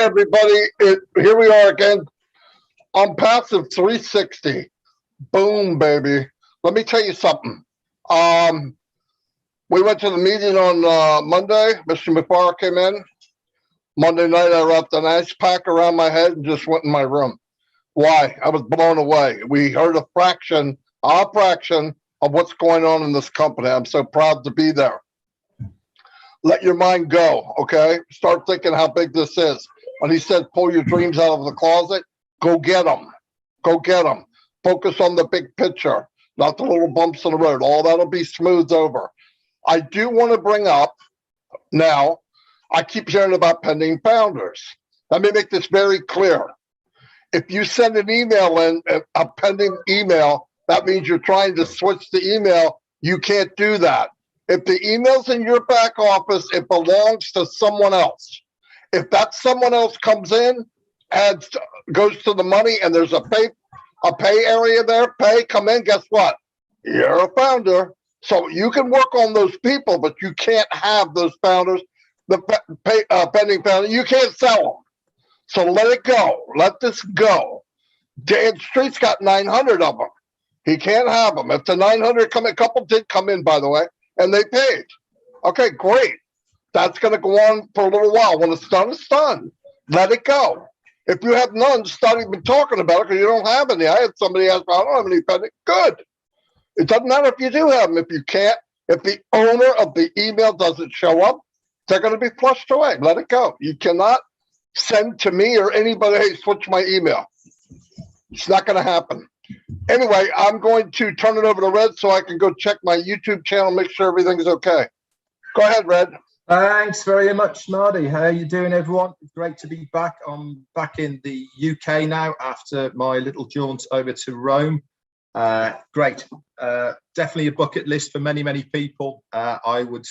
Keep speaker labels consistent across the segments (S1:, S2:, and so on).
S1: everybody. Here we are again on Passive 360. Boom, baby. Let me tell you something. We went to the meeting on Monday. Mr. Mufareh came in. Monday night, I wrapped an ice pack around my head and just went in my room. Why? I was blown away. We heard a fraction of what's going on in this company. I'm so proud to be there. Let your mind go, okay? Start thinking how big this is. When he said, pull your dreams out of the closet, go get them. Go get them. Focus on the big picture, not the little bumps in the road. All that'll be smoothed over. I do want to bring up now, I keep hearing about pending founders. Let me make this very clear. If you send an email in, a pending email, that means you're trying to switch the email. You can't do that. If the email's in your back office, it belongs to someone else. If that someone else comes in, adds, goes to the money, and there's a pay area there, come in, guess what? You're a founder. So you can work on those people, but you can't have those founders, the pending founder. You can't sell them. So let it go. Let this go. Dan Street's got 900 of them. He can't have them. If the 900 come in, a couple did come in, by the way, and they paid. Okay, great. That's going to go on for a little while. When it's done, it's done. Let it go. If you have none, start even talking about it because you don't have any. I had somebody ask, I don't have any pending. Good. It doesn't matter if you do have them. If you can't, if the owner of the email doesn't show up, they're going to be flushed away. Let it go. You cannot send to me or anybody, hey, switch my email. It's not going to happen. Anyway, I'm going to turn it over to Red so I can go check my YouTube channel, make sure everything's okay. Go ahead, Red.
S2: Thanks very much, Marty. How are you doing, everyone? It's great to be back. I'm back in the UK now after my little jaunt over to Rome. Great. Definitely a bucket list for many, many people. I would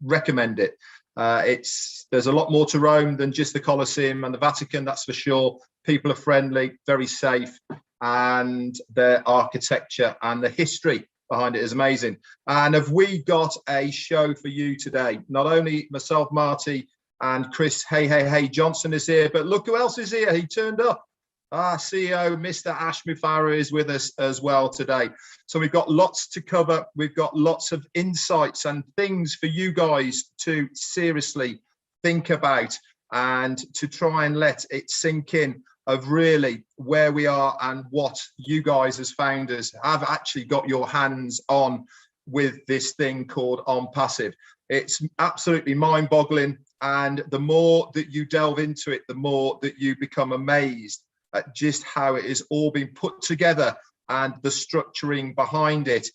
S2: recommend it. There's a lot more to Rome than just the Colosseum and the Vatican, that's for sure. People are friendly, very safe, and their architecture and the history behind it is amazing. And have we got a show for you today? Not only myself, Marty, and Chris Hey Johnson is here, but look who else is here. He turned up. Our CEO, Mr. AshMufareh, is with us as well today. So we've got lots to cover. We've got lots of insights and things for you guys to seriously think about and to try and let it sink in of really where we are and what you guys as founders have actually got your hands on with this thing called Onpassive. It's absolutely mind-boggling. And the more that you delve into it, the more that you become amazed at just how it is all being put together and the structuring behind it.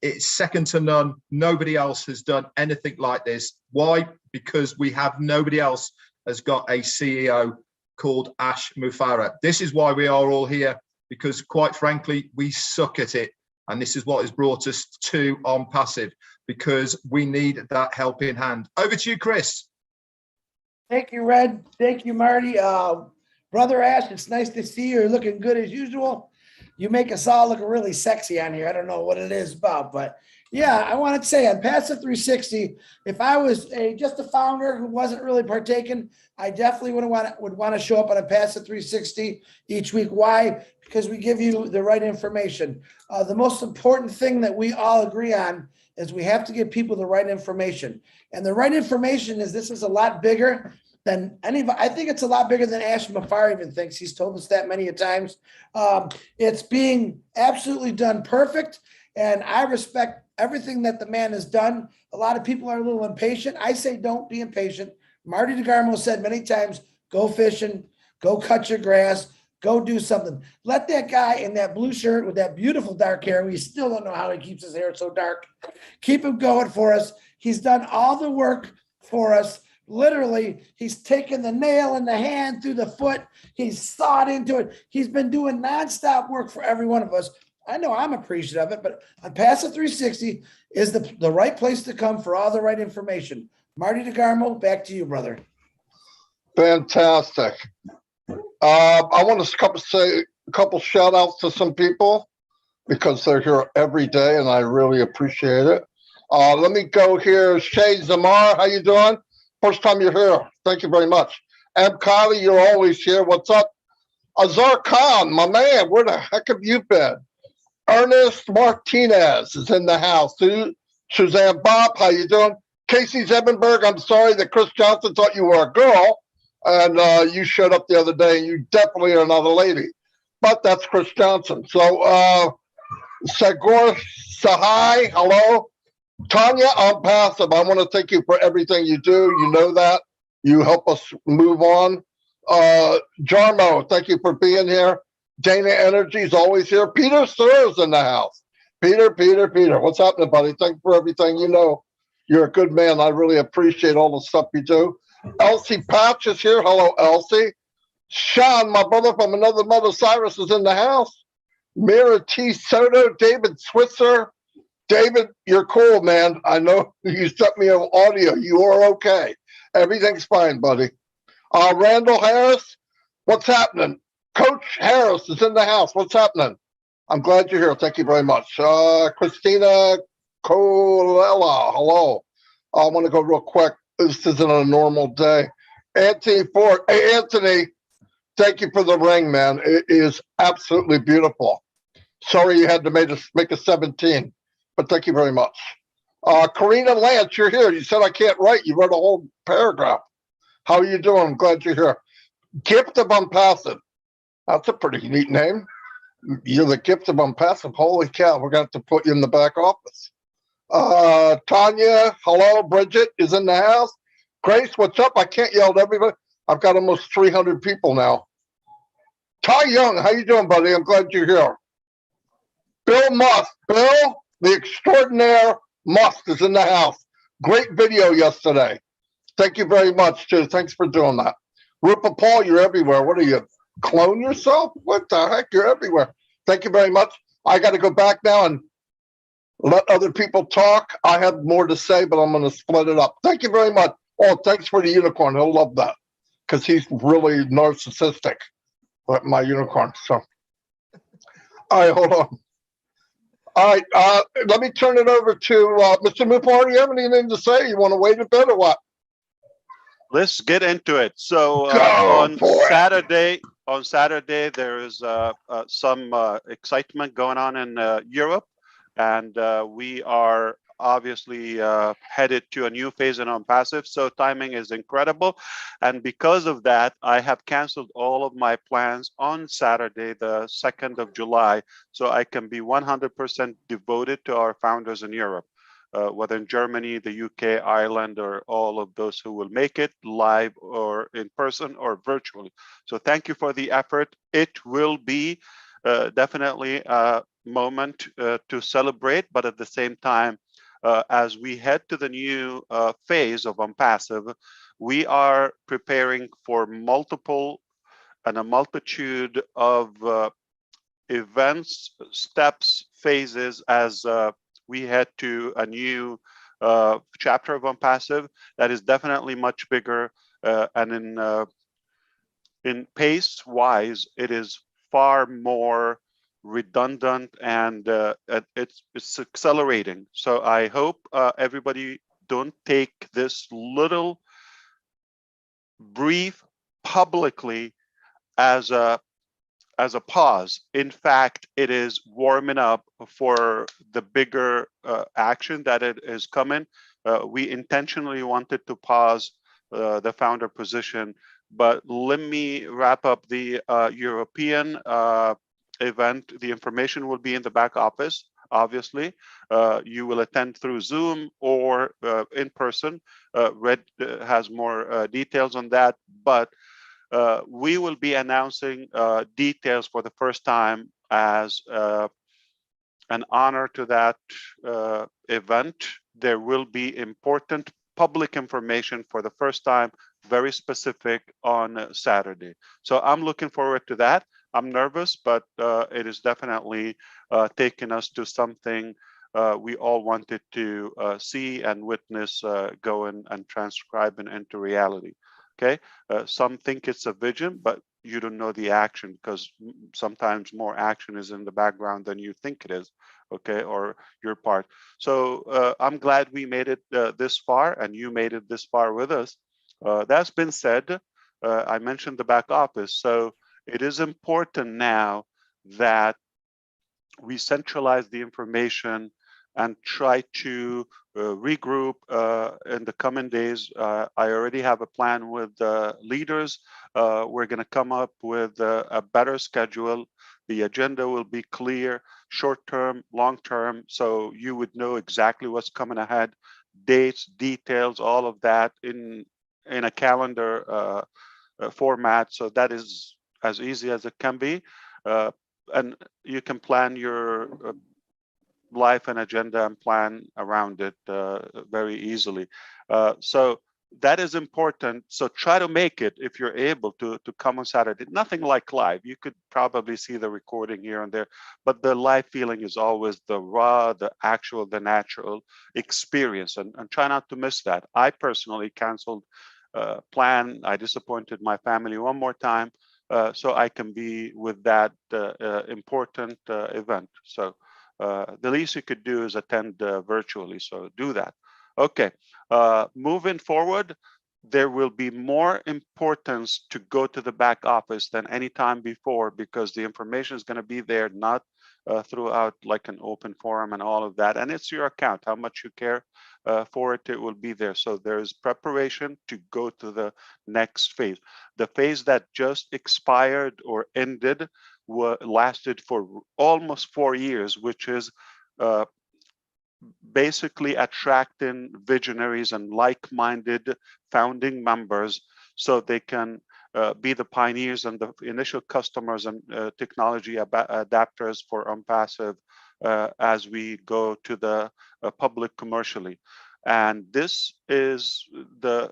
S2: It's second to none. Nobody else has done anything like this. Why? Because we have nobody else has got a CEO called AshMufareh. This is why we are all here, because quite frankly, we suck at it. And this is what has brought us to Onpassive, because we need that helping hand. Over to you, Chris.
S3: Thank you, Red. Thank you, Marty. Brother Ash, it's nice to see you. You're looking good as usual. You make us all look really sexy on here. I don't know what it is about, but yeah, I wanted to say on Passive 360, if I was just a founder who wasn't really partaking, I definitely would want to show up on a Passive 360 each week. Why? Because we give you the right information. The most important thing that we all agree on is we have to give people the right information. And the right information is this is a lot bigger than I think it's a lot bigger than AshMufareh even thinks. He's told us that many a times. It's being absolutely done perfect. And I respect everything that the man has done. A lot of people are a little impatient. I say, don't be impatient. Marty DeGarmo said many times, go fishing, go cut your grass, go do something. Let that guy in that blue shirt with that beautiful dark hair, we still don't know how he keeps his hair so dark, keep him going for us. He's done all the work for us. Literally, he's taken the nail in the hand through the foot. He's sawed into it. He's been doing nonstop work for every one of us. I know I'm appreciative of it, but on Passive 360 is the right place to come for all the right information. Marty DeGarmo, back to you, brother.
S1: Fantastic. I want to say a couple shout outs to some people because they're here every day and I really appreciate it. Let me go here. Shay Zamar, how you doing? First time you're here. Thank you very much. M. Kylie, you're always here. What's up? Azar Khan, my man, where the heck have you been? Ernest Martinez is in the house. Suzanne Bob, how you doing? Casey Zebenberg, I'm sorry that Chris Johnson thought you were a girl, and you showed up the other day, and you definitely are not a lady. But that's Chris Johnson. So, Sagor Sahai, hello. Tanya, I'm passive. I want to thank you for everything you do. You know that. You help us move on. Jarmo, thank you for being here. Dana Energy's always here. Peter Sir's in the house. Peter, what's happening, buddy? Thank you for everything. You know, you're a good man. I really appreciate all the stuff you do. Elsie Patch is here. Hello, Elsie. Sean, my brother from another mother, Cyrus, is in the house. Mira T. Soto, David Switzer. David, you're cool, man. I know you sent me an audio. You are okay. Everything's fine, buddy. Randall Harris, what's happening? Coach Harris is in the house. What's happening? I'm glad you're here. Thank you very much. Christina Colella, hello. I want to go real quick. This isn't a normal day. Anthony Ford. Hey, Anthony, thank you for the ring, man. It is absolutely beautiful. Sorry you had to make a 17, but thank you very much. Karina Lance, you're here. You said I can't write. You wrote a whole paragraph. How are you doing? I'm glad you're here. Gift of Onpassive. That's a pretty neat name. You're the gift of Onpassive. Holy cow, we're going to have to put you in the back office. Tanya, hello. Bridget is in the house. Grace, what's up? I can't yell at everybody. I've got almost 300 people now. Ty Young, how you doing, buddy? I'm glad you're here. Bill Must. Bill, the extraordinaire Must is in the house. Great video yesterday. Thank you very much, too. Thanks for doing that. Rupa Paul, you're everywhere. What are you, clone yourself? What the heck? You're everywhere. Thank you very much. I got to go back now and let other people talk. I have more to say, but I'm going to split it up. Thank you very much. Oh, thanks for the unicorn. He'll love that because he's really narcissistic, like my unicorn. So, all right, hold on. All right, let me turn it over to Mr. Mufareh. Do you have anything to say? You want to wait a bit or what?
S4: Let's get into it. So on Saturday, there is some excitement going on in Europe, and we are obviously headed to a new phase in Onpassive. So timing is incredible, and because of that, I have canceled all of my plans on Saturday, the 2nd of July, so I can be 100% devoted to our founders in Europe. Whether in Germany, the UK, Ireland, or all of those who will make it live or in person or virtually. So thank you for the effort. It will be definitely a moment to celebrate, but at the same time, as we head to the new phase of Onpassive, we are preparing for multiple and a multitude of events, steps, phases as we head to a new chapter of Onpassive that is definitely much bigger, and in pace wise, it is far more redundant, and it's accelerating. So I hope everybody don't take this little brief publicly as a pause. In fact, it is warming up for the bigger action that it is coming. We intentionally wanted to pause the founder position, but let me wrap up the European event. The information will be in the back office. Obviously, you will attend through Zoom or in person. Red has more details on that, but we will be announcing details for the first time as an honor to that event. There will be important public information for the first time, very specific on Saturday. So I'm looking forward to that. I'm nervous, but it is definitely taking us to something we all wanted to see and witness go and transcribe into reality. Okay, some think it's a vision, but you don't know the action because sometimes more action is in the background than you think it is, okay, or your part. So I'm glad we made it this far and you made it this far with us. That's been said, I mentioned the back office. So it is important now that we centralize the information and try to regroup in the coming days. I already have a plan with leaders. We're going to come up with a better schedule. The agenda will be clear, short term, long term, so you would know exactly what's coming ahead, dates, details, all of that in a calendar format. So that is as easy as it can be. And you can plan your life and agenda and plan around it very easily. So that is important. So try to make it, if you're able to come on Saturday. Nothing like live. You could probably see the recording here and there, but the live feeling is always the raw, the actual, the natural experience, and try not to miss that. I personally canceled plan. I disappointed my family one more time so I can be with that important event. So the least you could do is attend virtually. So do that. Okay, moving forward, there will be more importance to go to the back office than any time before, because the information is going to be there, not throughout like an open forum and all of that. And it's your account, how much you care for it, it will be there. So there's preparation to go to the next phase. The phase that just expired or ended lasted for almost 4 years, which is basically attracting visionaries and like-minded founding members so they can be the pioneers and the initial customers and technology adapters for Onpassive as we go to the public commercially. And this is the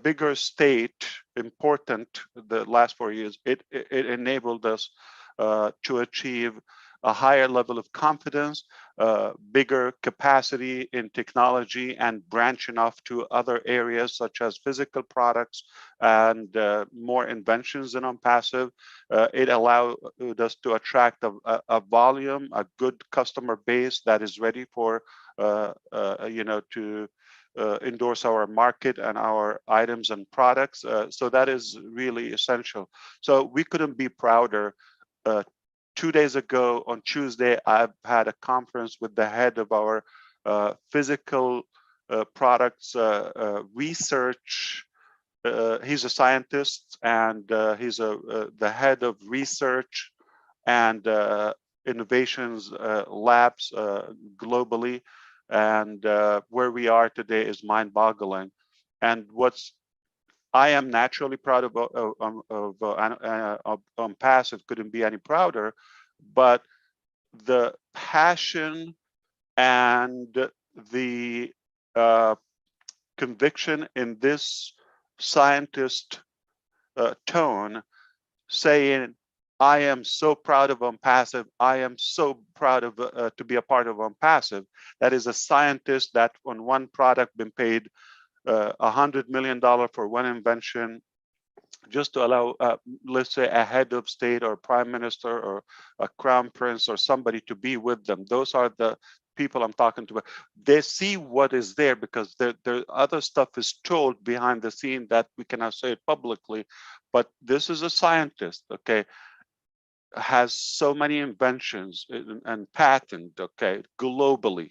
S4: bigger state important. The last 4 years, it enabled us to achieve a higher level of confidence, bigger capacity in technology, and branching off to other areas such as physical products and more inventions in Onpassive. It allowed us to attract a volume, a good customer base that is ready for to endorse our market and our items and products. So that is really essential. So we couldn't be prouder. 2 days ago on Tuesday, I've had a conference with the head of our physical products research. He's a scientist, and he's the head of research and innovations labs globally. And where we are today is mind-boggling. And I am naturally proud of Onpassive, couldn't be any prouder, but the passion and the conviction in this scientist tone, saying, I am so proud of Onpassive. I am so proud of to be a part of Onpassive. That is a scientist that on one product been paid $100 million for one invention, just to allow, let's say, a head of state or prime minister or a crown prince or somebody to be with them. Those are the people I'm talking to. They see what is there, because there other stuff is told behind the scene that we cannot say it publicly. But this is a scientist, okay, has so many inventions and patent, okay, globally,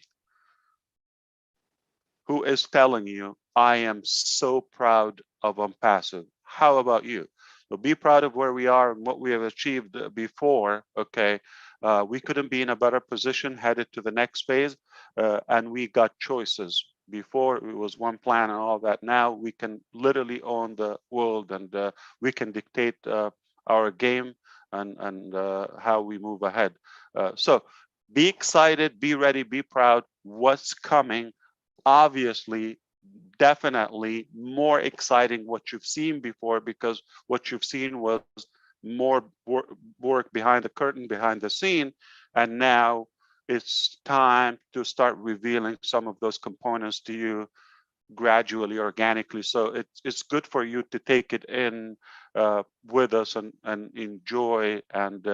S4: who is telling you, I am so proud of Onpassive. How about you? So be proud of where we are and what we have achieved before, okay? We couldn't be in a better position headed to the next phase, and we got choices. Before it was one plan and all that. Now we can literally own the world, and we can dictate our game and how we move ahead. So be excited, be ready, be proud. What's coming? Obviously, definitely more exciting what you've seen before, because what you've seen was more work behind the curtain, behind the scene, and now it's time to start revealing some of those components to you gradually, organically. So it's good for you to take it in with us and enjoy and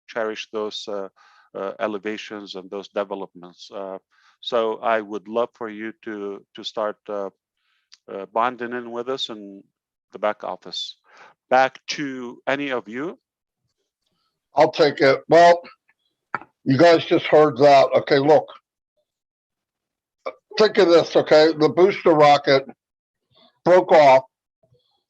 S4: cherish those elevations and those developments. So I would love for you to start bonding in with us and the back office. Back to any of you.
S1: I'll take it. Well, you guys just heard that. Okay, look. Think of this, okay? The booster rocket broke off,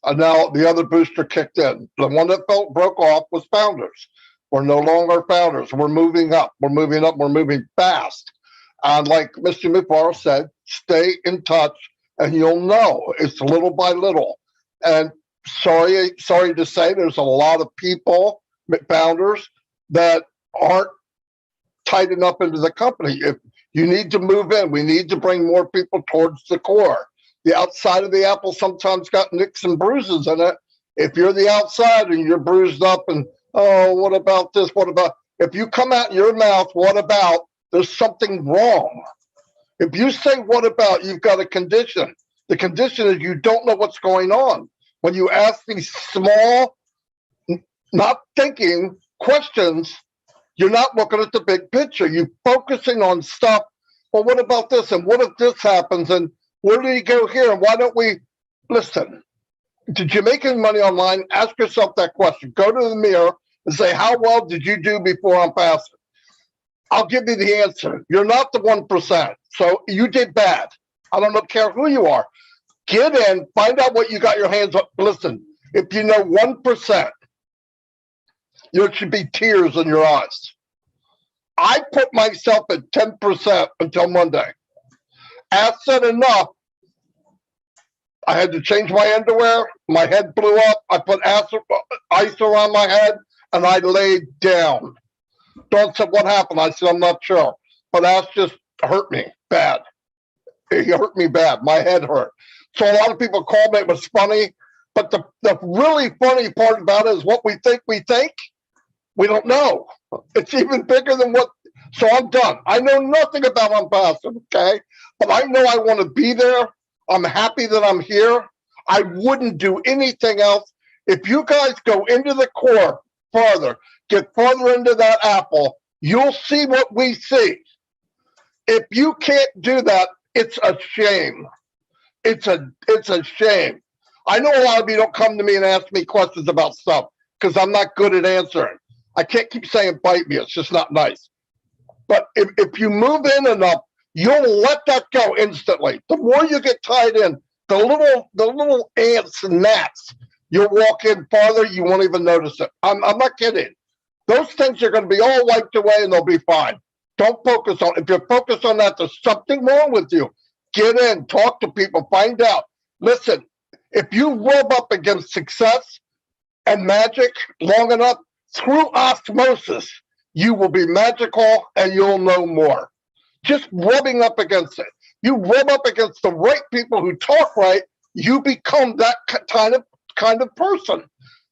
S1: and now the other booster kicked in. The one that broke off was Founders. We're no longer Founders. We're moving up. We're moving up. We're moving fast. And like Mr. Mufareh said, stay in touch, and you'll know. It's little by little. And sorry to say, there's a lot of people, Founders, that aren't tight enough into the company. If you need to move in, we need to bring more people towards the core. The outside of the apple sometimes got nicks and bruises in it. If you're the outside and you're bruised up and, oh, what about this? What about, if you come out your mouth, what about, there's something wrong. If you say, what about, you've got a condition. The condition is you don't know what's going on. When you ask these small, not thinking questions, you're not looking at the big picture. You're focusing on stuff. Well, what about this? And what if this happens? And where did he go here? And why don't we listen? Did you make any money online? Ask yourself that question. Go to the mirror and say, how well did you do before Onpassive? I'll give you the answer. You're not the 1%. So you did bad. I don't care who you are. Get in, find out what you got your hands on. Listen, if you know 1%, there should be tears in your eyes. I put myself at 10% until Monday. Asset enough. I had to change my underwear. My head blew up. I put ice around my head, and I laid down. Dawn said, what happened? I said, I'm not sure. But Ash just hurt me bad. He hurt me bad. My head hurt. So a lot of people called me. It was funny. But the really funny part about it is what we think. We don't know. It's even bigger than what. So I'm done. I know nothing about Onpassive, okay? But I know I want to be there. I'm happy that I'm here. I wouldn't do anything else. If you guys go into the core farther, get further into that apple, you'll see what we see. If you can't do that, it's a shame. It's a shame. I know a lot of you don't come to me and ask me questions about stuff because I'm not good at answering. I can't keep saying bite me. It's just not nice. But if you move in enough, you'll let that go instantly. The more you get tied in, the little ants and gnats, you'll walk in farther, you won't even notice it. I'm not kidding. Those things are going to be all wiped away and they'll be fine. Don't focus on, if you're focused on that, there's something wrong with you. Get in, talk to people, find out. Listen, if you rub up against success and magic long enough, through osmosis, you will be magical and you'll know more. Just rubbing up against it. You rub up against the right people who talk right, you become that kind of person.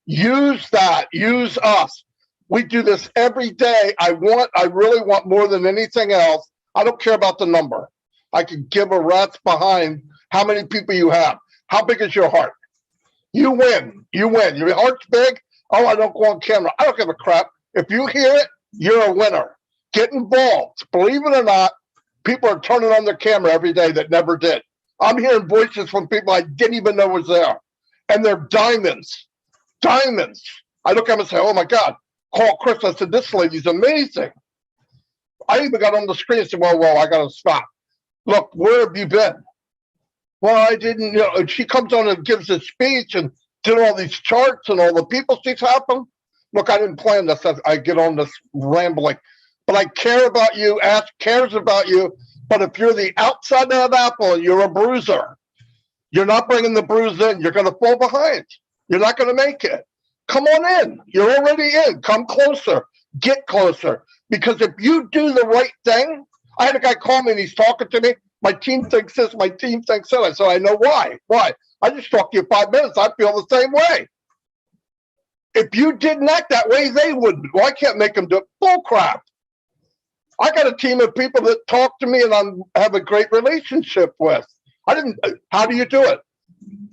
S1: Use that. Use us. We do this every day. I really want more than anything else. I don't care about the number. I could give a rat's behind how many people you have. How big is your heart? You win. You win. Your heart's big. Oh, I don't go on camera. I don't give a crap. If you hear it, you're a winner. Get involved. Believe it or not, people are turning on their camera every day that never did. I'm hearing voices from people I didn't even know was there. And they're diamonds. Diamonds. I look at them and say, oh my God, call Chris. I said, this lady's amazing. I even got on the screen and said, whoa, I got to stop. Look, where have you been? Well, I didn't, and she comes on and gives a speech and did all these charts and all the people she's happened. Look, I didn't plan this. I get on this rambling. But I care about you. Ash cares about you. But if you're the outside of that apple and you're a bruiser, you're not bringing the bruise in. You're going to fall behind. You're not going to make it. Come on in. You're already in. Come closer. Get closer. Because if you do the right thing, I had a guy call me and he's talking to me. My team thinks this. My team thinks that. I said, I know why. Why? I just talked to you 5 minutes. I feel the same way. If you didn't act that way, they wouldn't. Well, I can't make them do it. Bull crap. I got a team of people that talk to me and I have a great relationship with. How do you do it?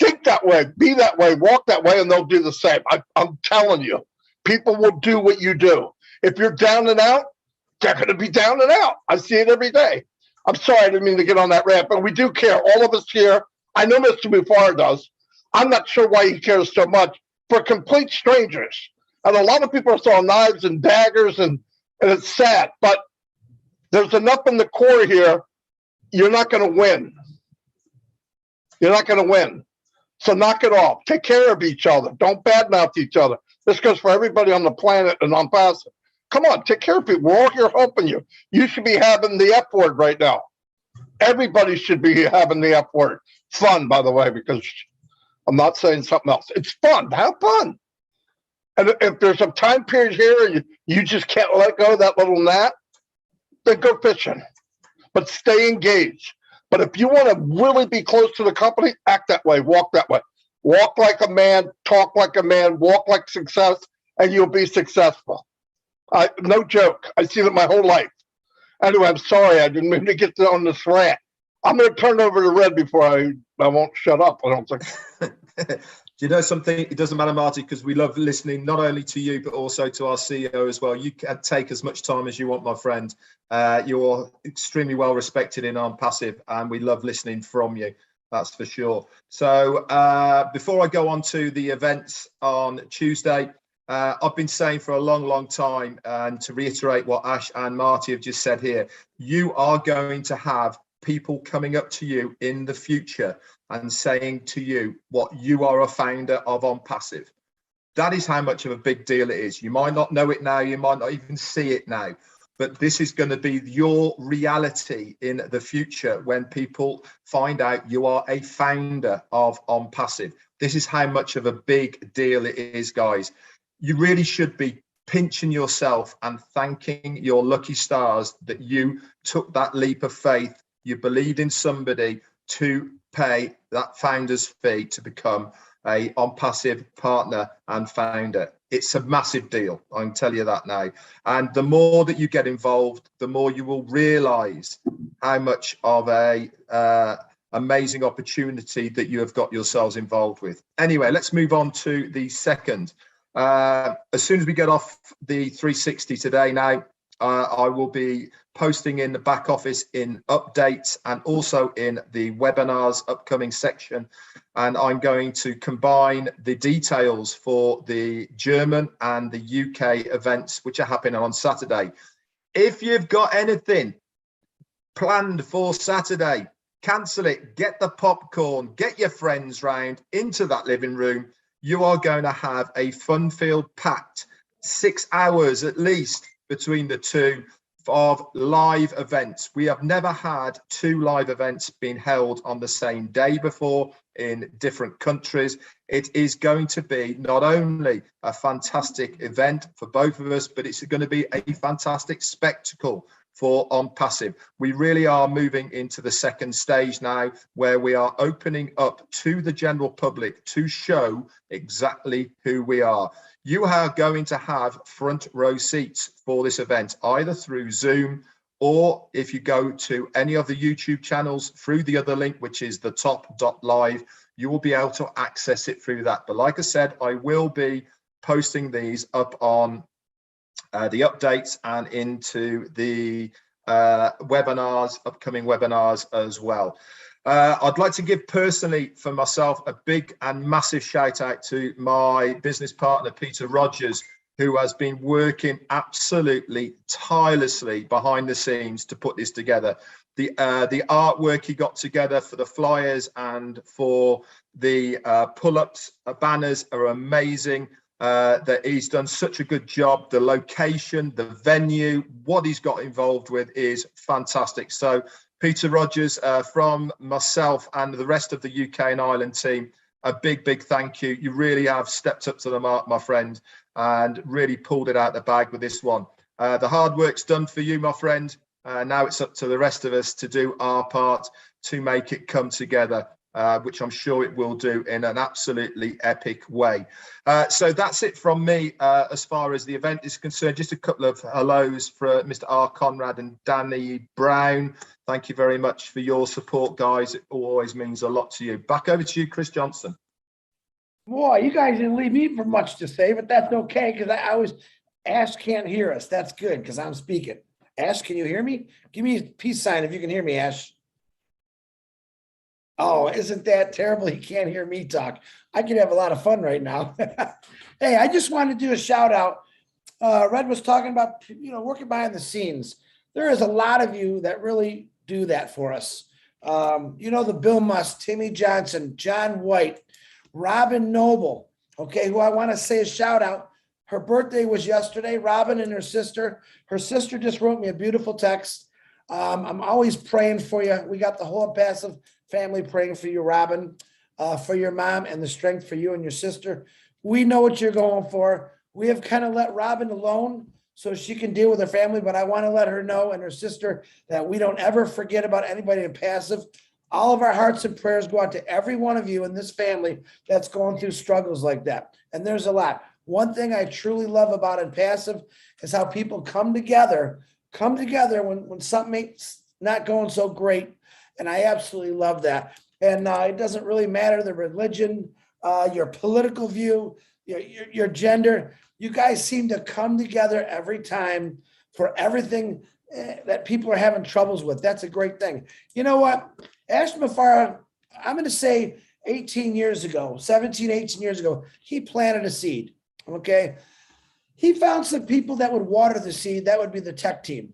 S1: Think that way, be that way, walk that way, and they'll do the same. I'm telling you, people will do what you do. If you're down and out, they're going to be down and out. I see it every day. I'm sorry, I didn't mean to get on that rant, but we do care. All of us here. I know Mr. Mufareh does. I'm not sure why he cares so much for complete strangers. And a lot of people are throwing knives and daggers, and it's sad, but there's enough in the core here. You're not going to win. You're not going to win. So knock it off. Take care of each other. Don't badmouth each other. This goes for everybody on the planet and on passive. Come on, take care of people. We're all here helping you. You should be having the F word right now. Everybody should be having the F word. Fun, by the way, because I'm not saying something else. It's fun. Have fun. And if there's a time period here and you just can't let go of that little gnat, then go fishing. But stay engaged. But if you want to really be close to the company, act that way, walk that way. Walk like a man, talk like a man, walk like success, and you'll be successful. No joke. I've seen it my whole life. Anyway, I'm sorry. I didn't mean to get on this rant. I'm going to turn over to Red before I won't shut up. I don't think.
S2: Do you know something? It doesn't matter, Marty, because we love listening not only to you, but also to our CEO as well. You can take as much time as you want, my friend. You're extremely well respected in Onpassive, and we love listening from you. That's for sure. So before I go on to the events on Tuesday, I've been saying for a long, long time, and to reiterate what Ash and Marty have just said here, you are going to have people coming up to you in the future and saying to you what you are a founder of Onpassive. That is how much of a big deal it is. You might not know it now, you might not even see it now, but this is going to be your reality in the future when people find out you are a founder of Onpassive. This is how much of a big deal it is, guys. You really should be pinching yourself and thanking your lucky stars that you took that leap of faith. You believed in somebody to pay that founder's fee to become a Onpassive partner and founder. It's a massive deal. I can tell you that now. And the more that you get involved, the more you will realize how much of a amazing opportunity that you have got yourselves involved with. Anyway, let's move on to the second. As soon as we get off the 360 today now, I will be posting in the back office in updates and also in the webinars upcoming section. And I'm going to combine the details for the German and the UK events, which are happening on Saturday. If you've got anything planned for Saturday, cancel it, get the popcorn, get your friends round into that living room. You are going to have a fun-filled packed 6 hours at least between the two of live events. We have never had two live events being held on the same day before in different countries. It is going to be not only a fantastic event for both of us, but it's going to be a fantastic spectacle for Onpassive. We really are moving into the second stage now, where we are opening up to the general public to show exactly who we are. You are going to have front row seats for this event, either through Zoom, or if you go to any of the YouTube channels through the other link, which is the top.live, you will be able to access it through that. But like I said, I will be posting these up on the updates and into the webinars, upcoming webinars as well. I'd like to give personally for myself a big and massive shout out to my business partner, Peter Rogers, who has been working absolutely tirelessly behind the scenes to put this together. The artwork he got together for the flyers and for the pull-ups banners are amazing. That he's done such a good job. The location, the venue, what he's got involved with is fantastic. So Peter Rogers, from myself and the rest of the UK and Ireland team, a big thank you. You really have stepped up to the mark, my friend, and really pulled it out the bag with this one. The hard work's done for you, my friend. Now it's up to the rest of us to do our part to make it come together, which I'm sure it will do in an absolutely epic way. So that's it from me as far as the event is concerned. Just a couple of hellos for Mr. R. Conrad and Danny Brown. Thank you very much for your support, guys. It always means a lot to you. Back over to you, Chris Johnson.
S3: Boy, you guys didn't leave me for much to say, but that's okay, because I was, Ash can't hear us. That's good, because I'm speaking. Ash, can you hear me? Give me a peace sign if you can hear me, Ash. Oh, isn't that terrible? He can't hear me talk. I could have a lot of fun right now. Hey, I just wanted to do a shout out. Red was talking about, working behind the scenes. There is a lot of you that really do that for us. The Bill Musk, Timmy Johnson, John White, Robin Noble, okay, who I want to say a shout out. Her birthday was yesterday, Robin and her sister. Her sister just wrote me a beautiful text. I'm always praying for you. We got the whole Onpassive family praying for you, Robin, for your mom and the strength for you and your sister. We know what you're going for. We have kind of let Robin alone so she can deal with her family, but I want to let her know and her sister that we don't ever forget about anybody in Passive. All of our hearts and prayers go out to every one of you in this family that's going through struggles like that. And there's a lot. One thing I truly love about Onpassive is how people come together when something's not going so great. And I absolutely love that. And it doesn't really matter the religion, your political view, your gender. You guys seem to come together every time for everything that people are having troubles with. That's a great thing. You know what? AshMufareh, I'm going to say 18 years ago, 17, 18 years ago, he planted a seed. Okay. He found some people that would water the seed. That would be the tech team.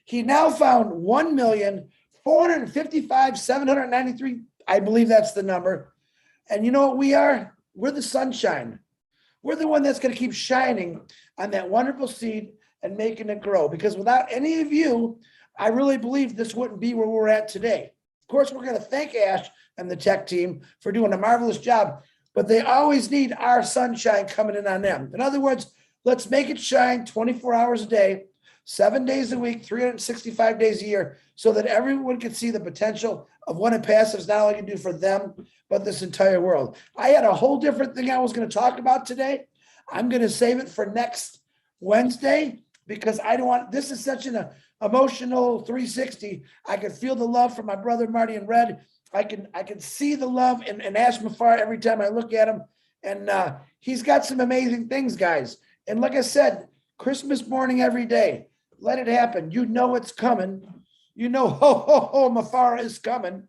S3: He now found 1,455,793. I believe that's the number. And you know what we are? We're the sunshine. We're the one that's going to keep shining on that wonderful seed and making it grow. Because without any of you, I really believe this wouldn't be where we're at today. Of course, we're going to thank Ash and the tech team for doing a marvelous job, but they always need our sunshine coming in on them. In other words, let's make it shine 24 hours a day, 7 days a week, 365 days a year, so that everyone can see the potential of what Onpassive is not only going to do for them, but this entire world. I had a whole different thing I was going to talk about today. I'm going to save it for next Wednesday because I don't want, this is such an emotional 360. I can feel the love from my brother Marty and Red. I can see the love in AshMufareh every time I look at him. And he's got some amazing things, guys. And like I said, Christmas morning every day. Let it happen. You know it's coming. You know, Mufareh is coming.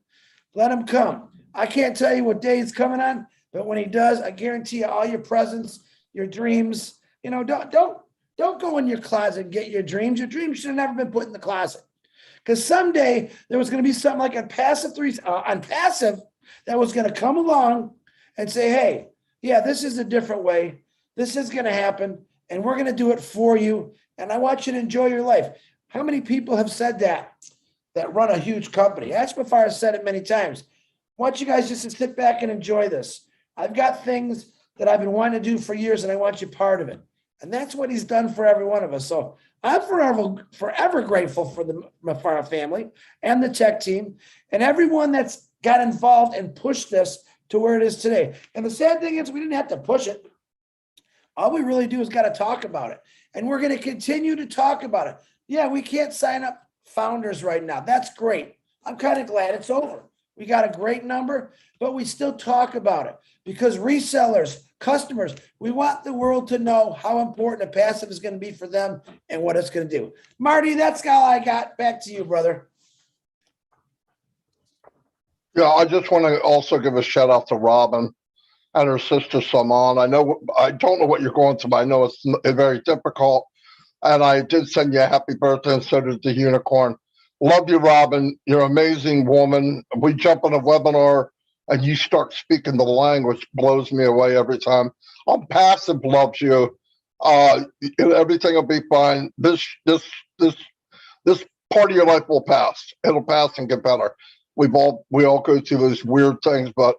S3: Let him come. I can't tell you what day he's coming on, but when he does, I guarantee you all your presents, your dreams, don't go in your closet and get your dreams. Your dreams should have never been put in the closet. Because someday there was going to be something like Onpassive that was going to come along and say, hey, yeah, this is a different way. This is going to happen, and we're going to do it for you. And I want you to enjoy your life. How many people have said that run a huge company? AshMufareh has said it many times. I want you guys just to sit back and enjoy this. I've got things that I've been wanting to do for years, and I want you part of it. And that's what he's done for every one of us. So I'm forever grateful for the Mufareh family and the tech team and everyone that's got involved and pushed this to where it is today. And the sad thing is we didn't have to push it. All we really do is got to talk about it. And we're going to continue to talk about it. Yeah, we can't sign up founders right now. That's great. I'm kind of glad it's over. We got a great number, but we still talk about it because resellers, customers, we want the world to know how important Onpassive is going to be for them and what it's going to do. Marty, that's all I got. Back to you, brother.
S1: Yeah, I just want to also give a shout out to Robin and her sister Saman. I don't know what you're going through, but I know it's very difficult. And I did send you a happy birthday, and so did the unicorn. Love you, Robin. You're an amazing woman. We jump on a webinar and you start speaking the language, blows me away every time. Onpassive loves you. Everything will be fine. This part of your life will pass. It'll pass and get better. We all go through these weird things, but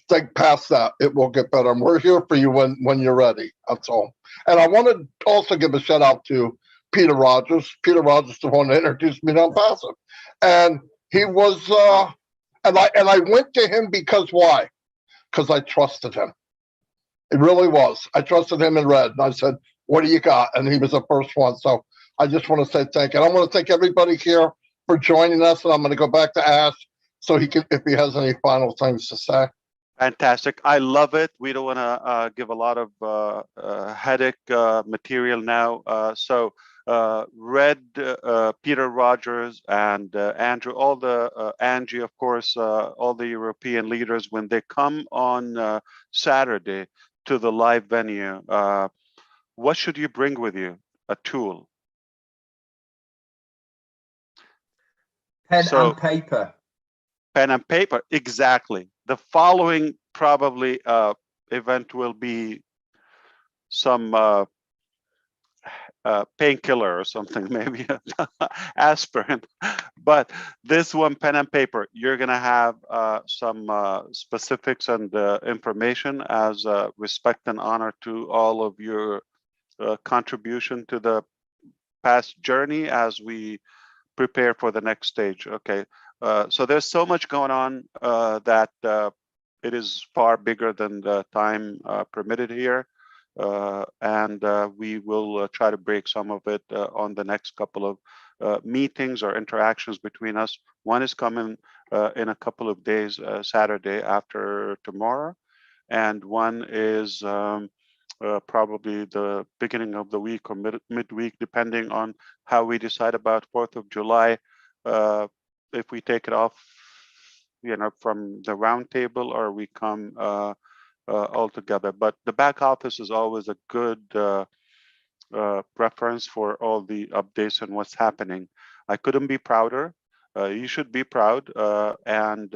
S1: think past that. It will get better. And we're here for you when you're ready. That's all. And I want to also give a shout out to Peter Rogers. Peter Rogers is the one that introduced me to Onpassive. And he was and I went to him because why? Because I trusted him. It really was. I trusted him in Red. And I said, what do you got? And he was the first one. So I just want to say thank you. And I want to thank everybody here for joining us. And I'm going to go back to Ash so he can, if he has any final things to say.
S4: Fantastic. I love it. We don't want to give a lot of headache material now. So Red, Peter Rogers, and Andrew, all the Angie, of course, all the European leaders, when they come on Saturday to the live venue, what should you bring with you? A tool.
S2: Pen
S4: So,
S2: and paper.
S4: Pen and paper, exactly. The following probably event will be some painkiller or something, maybe aspirin. But this one, pen and paper, you're gonna have some specifics and information as respect and honor to all of your contribution to the past journey as we prepare for the next stage. Okay, so there's so much going on that it is far bigger than the time permitted here. And we will try to break some of it on the next couple of meetings or interactions between us. One is coming in a couple of days, Saturday after tomorrow, and one is probably the beginning of the week or midweek, depending on how we decide about 4th of July. If we take it off, from the round table, or we come all together. But the back office is always a good reference for all the updates and what's happening. I couldn't be prouder. You should be proud. And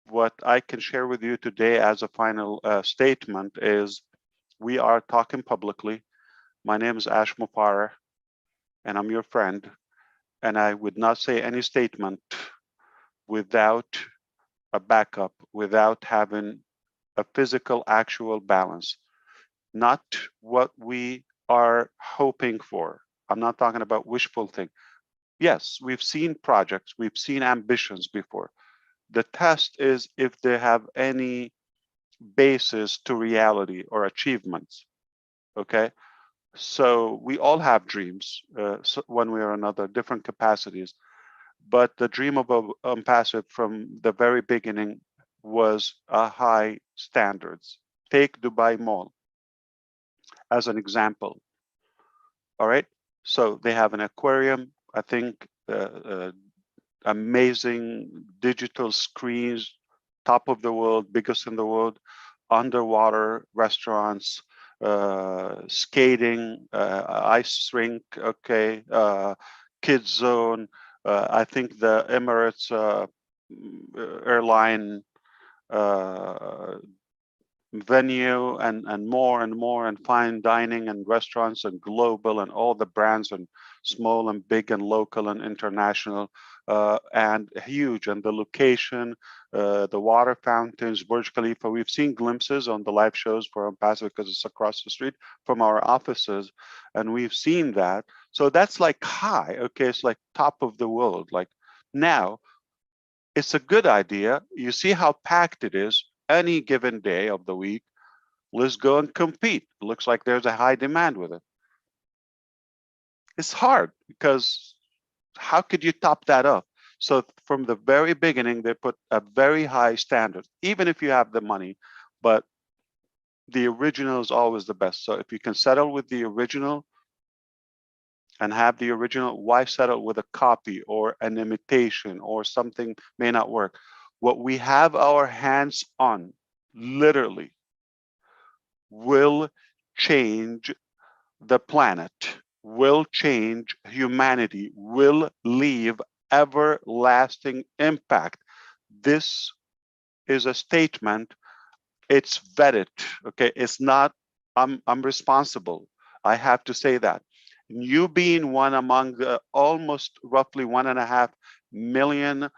S4: what I can share with you today as a final statement is we are talking publicly. My name is AshMufareh, and I'm your friend. And I would not say any statement without a backup, without having a physical, actual balance, not what we are hoping for. I'm not talking about wishful thinking. Yes, we've seen projects, we've seen ambitions before. The test is if they have any basis to reality or achievements. Okay, so we all have dreams, one way or another, different capacities. But the dream of Onpassive from the very beginning was a high standards. Take Dubai Mall as an example. All right, so they have an aquarium. I think amazing digital screens, top of the world, biggest in the world, underwater restaurants, skating, ice rink, okay, kids zone. I think the Emirates airline venue and more and fine dining and restaurants and global and all the brands and small and big and local and international and huge, and the location, the water fountains, Burj Khalifa. We've seen glimpses on the live shows for Onpassive because it's across the street from our offices, and we've seen that. So that's like high, okay, it's like top of the world. Like now it's a good idea. You see how packed it is any given day of the week. Let's go and compete. It looks like there's a high demand with it. It's hard because how could you top that up? So from the very beginning, they put a very high standard, even if you have the money, but the original is always the best. So if you can settle with the original and have the original, why settle with a copy or an imitation or something may not work? What we have our hands on, literally, will change the planet, will change humanity, will leave everlasting impact. This is a statement. It's vetted. Okay, it's not. I'm responsible. I have to say that. You being one among the almost roughly 1.5 million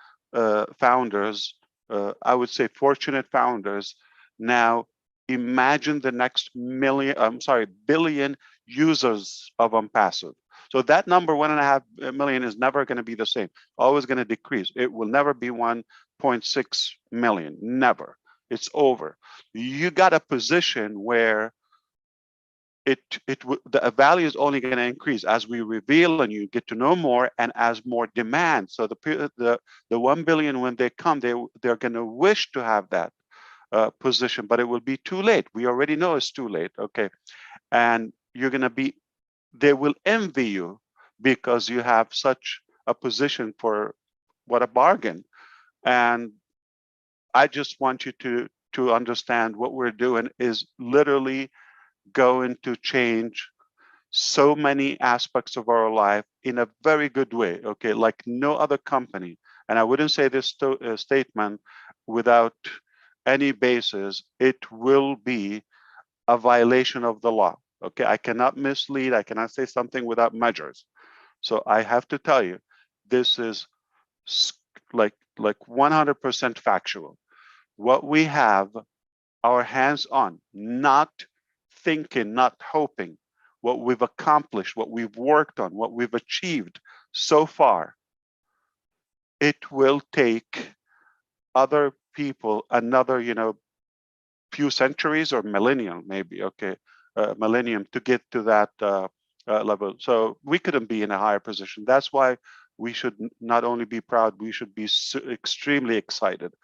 S4: founders, I would say fortunate founders. Now imagine the next billion users of Onpassive. So that number 1.5 million is never going to be the same, always going to decrease. It will never be 1.6 million, never. It's over. You got a position where the value is only going to increase as we reveal and you get to know more, and as more demand. So the 1 billion, when they come, they're going to wish to have that position, but it will be too late. We already know it's too late. Okay, and you're going to be they will envy you because you have such a position. For what a bargain. And I just want you to understand what we're doing is literally going to change so many aspects of our life in a very good way, okay, like no other company. And I wouldn't say this statement without any basis. It will be a violation of the law, okay? I cannot mislead, I cannot say something without measures. So I have to tell you, this is like 100% factual. What we have our hands on, not thinking, not hoping, what we've accomplished, what we've worked on, what we've achieved so far, it will take other people another, few centuries or millennium, maybe, okay, millennium to get to that level. So we couldn't be in a higher position. That's why we should not only be proud, we should be extremely excited.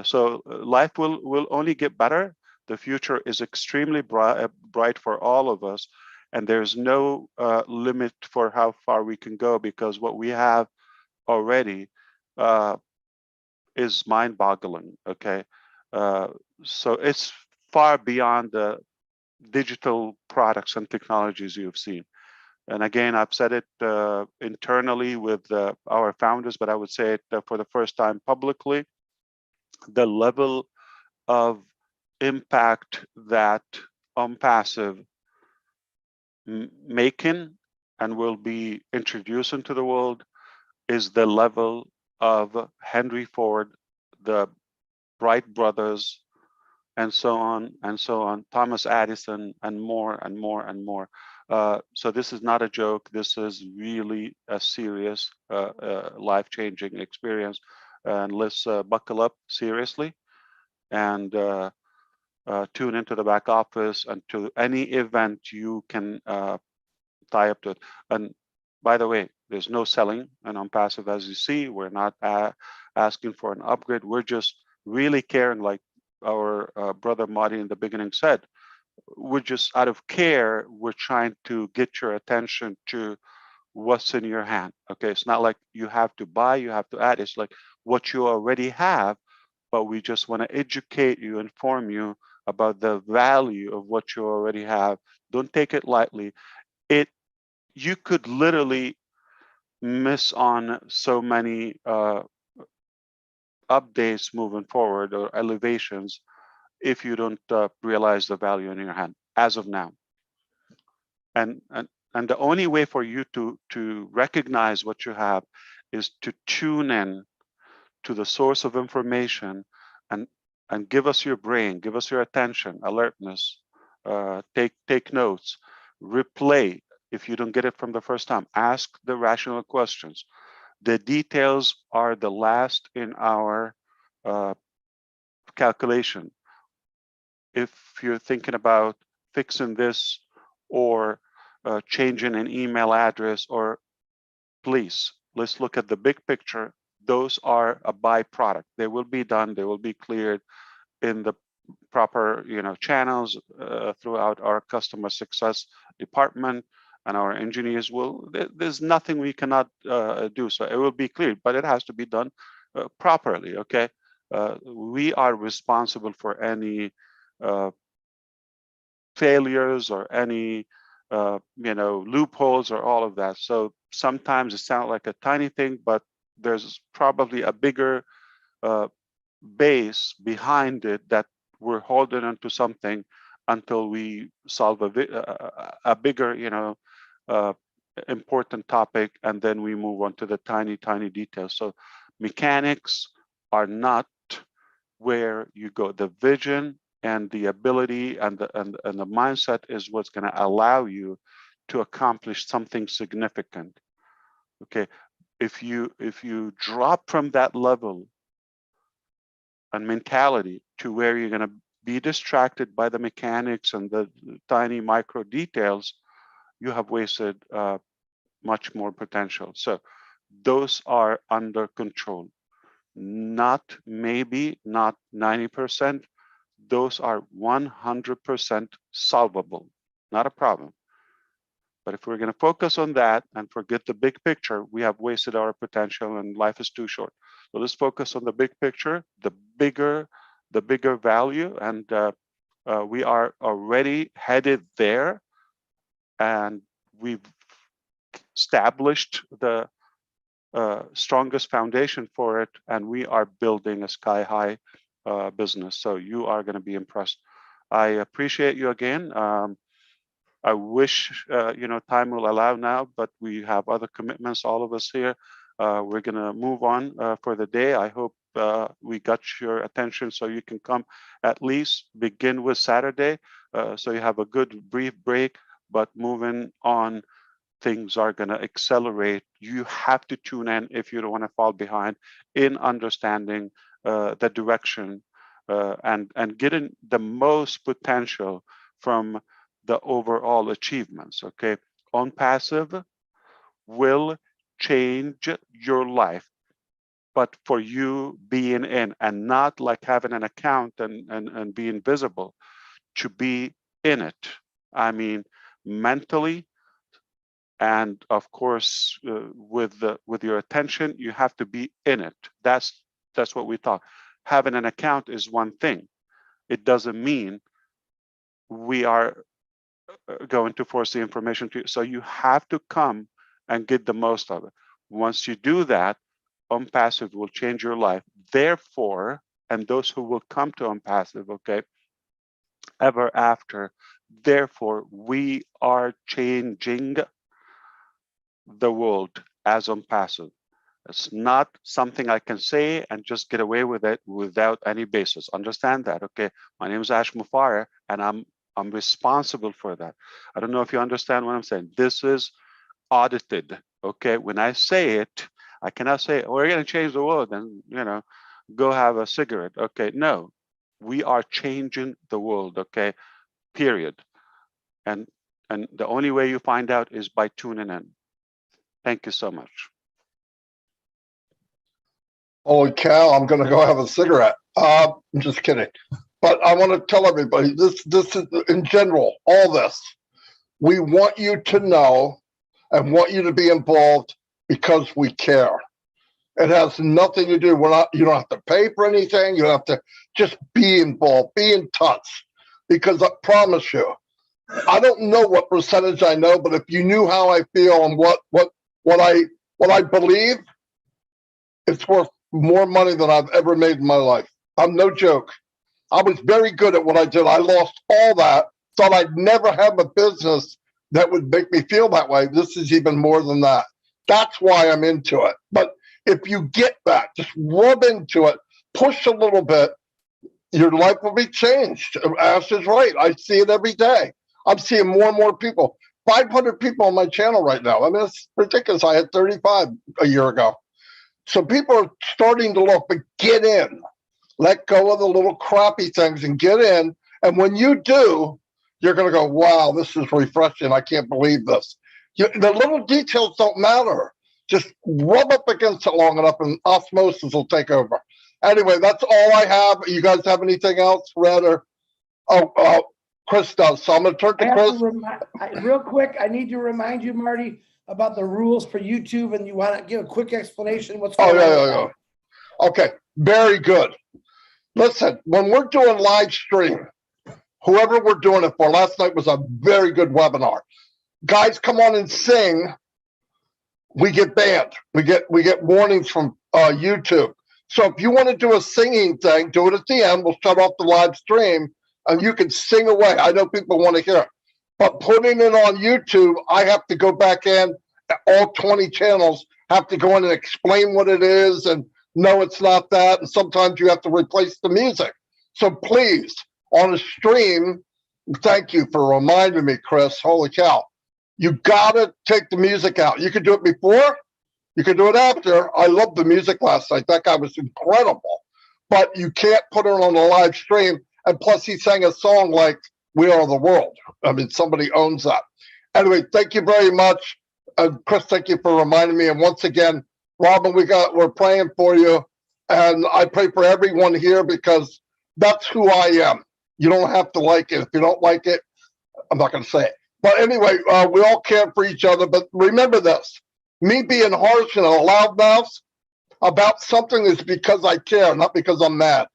S4: So life will only get better. The future is extremely bright for all of us. And there's no limit for how far we can go, because what we have already is mind-boggling, okay? So it's far beyond the digital products and technologies you've seen. And again, I've said it internally with our founders, but I would say it for the first time publicly. The level of impact that Onpassive making and will be introducing to the world is the level of Henry Ford, the Wright brothers, and so on and so on, Thomas Edison, and more and more and more. So this is not a joke. This is really a serious, life-changing experience. And let's buckle up seriously and tune into the back office and to any event you can tie up to it. And by the way, there's no selling and Onpassive, as you see. We're not asking for an upgrade. We're just really caring, like our brother Marty in the beginning said. We're just out of care, we're trying to get your attention to what's in your hand. Okay, it's not like you have to buy, you have to add. It's like what you already have, but we just want to educate you, inform you about the value of what you already have. Don't take it lightly. You could literally miss on so many updates moving forward or elevations if you don't realize the value in your hand as of now. And the only way for you to recognize what you have is to tune in to the source of information and give us your brain, give us your attention, alertness, take notes, replay. If you don't get it from the first time, ask the rational questions. The details are the last in our calculation. If you're thinking about fixing this or changing an email address, or please, let's look at the big picture. Those are a byproduct. They will be done, they will be cleared in the proper channels throughout our customer success department, and our engineers will, there's nothing we cannot do. So it will be cleared, but it has to be done properly, okay? We are responsible for any failures or any loopholes or all of that. So sometimes it sounds like a tiny thing, but there's probably a bigger base behind it that we're holding onto something until we solve a bigger important topic, and then we move on to the tiny details. So mechanics are not where you go. The vision and the ability and the mindset is what's going to allow you to accomplish something significant. Okay, if you drop from that level and mentality to where you're going to be distracted by the mechanics and the tiny micro details, you have wasted much more potential. So those are under control. Not maybe, not 90%. Those are 100% solvable, not a problem. But if we're going to focus on that and forget the big picture, we have wasted our potential and life is too short. So let's focus on the big picture, the bigger value, and we are already headed there, and we've established the strongest foundation for it, and we are building a sky-high business. So you are going to be impressed. I appreciate you again. I wish time will allow now, but we have other commitments, all of us here. We're going to move on for the day. I hope we got your attention so you can come at least begin with Saturday, so you have a good brief break, but moving on, things are going to accelerate. You have to tune in if you don't want to fall behind in understanding the direction and getting the most potential from the overall achievements. Okay, Onpassive will change your life, but for you being in, and not like having an account and being visible, to be in it. I mean, mentally, and of course, with your attention, you have to be in it. That's what we thought. Having an account is one thing. It doesn't mean we are going to force the information to you. So you have to come and get the most of it. Once you do that, Onpassive will change your life. Therefore, and those who will come to Onpassive, okay, ever after, therefore, we are changing the world as Onpassive. It's not something I can say and just get away with it without any basis. Understand that, okay? My name is AshMufareh, and I'm responsible for that. I don't know if you understand what I'm saying. This is audited, okay? When I say it, I cannot say, we're going to change the world and, go have a cigarette, okay? No, we are changing the world, okay? Period. And the only way you find out is by tuning in. Thank you so much.
S1: Holy cow, I'm going to go have a cigarette. I'm just kidding. But I want to tell everybody, this is, in general, all this, we want you to know and want you to be involved because we care. It has nothing to do, you don't have to pay for anything. You have to just be involved, be in touch. Because I promise you, I don't know what percentage I know, but if you knew how I feel and what I believe, it's worth more money than I've ever made in my life. I'm no joke. I was very good at what I did. I lost all that, thought I'd never have a business that would make me feel that way. This is even more than that. That's why I'm into it. But if you get that, just rub into it, push a little bit, your life will be changed. Ash is right. I see it every day. I'm seeing more and more people. 500 people on my channel right now. I mean, it's ridiculous. I had 35 a year ago. So people are starting to look, but get in. Let go of the little crappy things and get in. And when you do, you're going to go, wow, this is refreshing. I can't believe this. The little details don't matter. Just rub up against it long enough and osmosis will take over. Anyway, that's all I have. You guys have anything else, Red? Or Chris does. So I'm going to turn to Chris.
S3: Real quick, I need to remind you, Marty, about the rules for YouTube, and you want to give a quick explanation what's going on?
S1: Yeah. Okay, very good. Listen, when we're doing live stream, whoever we're doing it for, last night was a very good webinar. Guys come on and sing, we get banned. We get warnings from YouTube. So if you want to do a singing thing, do it at the end. We'll shut off the live stream and you can sing away. I know people want to hear it. But putting it on YouTube, I have to go back in, all 20 channels have to go in and explain what it is, and no, it's not that. And sometimes you have to replace the music. So please, on a stream, thank you for reminding me, Chris. Holy cow. You got to take the music out. You could do it before, you could do it after. I loved the music last night. That guy was incredible. But you can't put it on a live stream. And plus, he sang a song like We Are the World. I mean, somebody owns that. Anyway, thank you very much. Chris, thank you for reminding me. And once again, Robin, we're praying for you. And I pray for everyone here because that's who I am. You don't have to like it. If you don't like it, I'm not going to say it. But anyway, we all care for each other. But remember this, me being harsh and a loudmouth about something is because I care, not because I'm mad.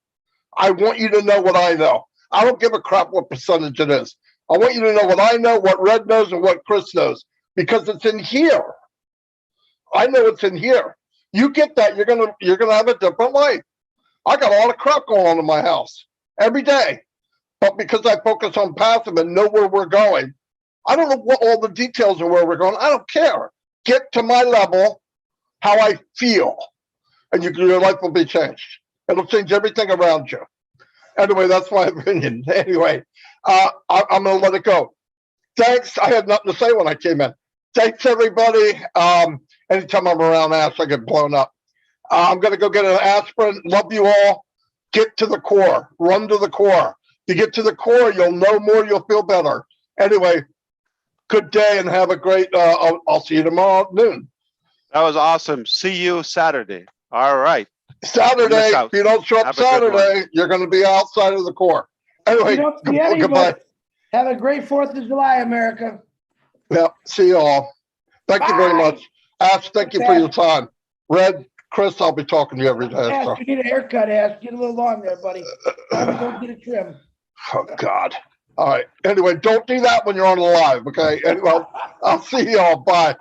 S1: I want you to know what I know. I don't give a crap what percentage it is. I want you to know what I know, what Red knows, and what Chris knows, because it's in here. I know it's in here. You get that, you're gonna have a different life. I got a lot of crap going on in my house every day, but because I focus on passive and know where we're going, I don't know what all the details of where we're going. I don't care. Get to my level, how I feel, and your life will be changed. It'll change everything around you. Anyway, that's my opinion. Anyway, I'm going to let it go. Thanks. I had nothing to say when I came in. Thanks, everybody. Anytime I'm around Ash, I get blown up. I'm going to go get an aspirin. Love you all. Get to the core. Run to the core. To get to the core, you'll know more. You'll feel better. Anyway, good day and have a great, I'll see you tomorrow at noon.
S4: That was awesome. See you Saturday. All right.
S1: Saturday, if you don't show up Saturday, you're going to be outside of the core. Anyway,
S3: You don't see anybody.
S1: Goodbye.
S3: Have a great 4th of July, America.
S1: Yeah, see you all. Thank you very much. Ash, thank you for your time. Red, Chris, I'll be talking to you every day.
S3: Ash,
S1: So.
S3: you need a haircut, Ash. Get a little long there, buddy. Don't get a trim.
S1: Oh, God. All right. Anyway, don't do that when you're on the live, okay? Anyway, I'll see you all. Bye.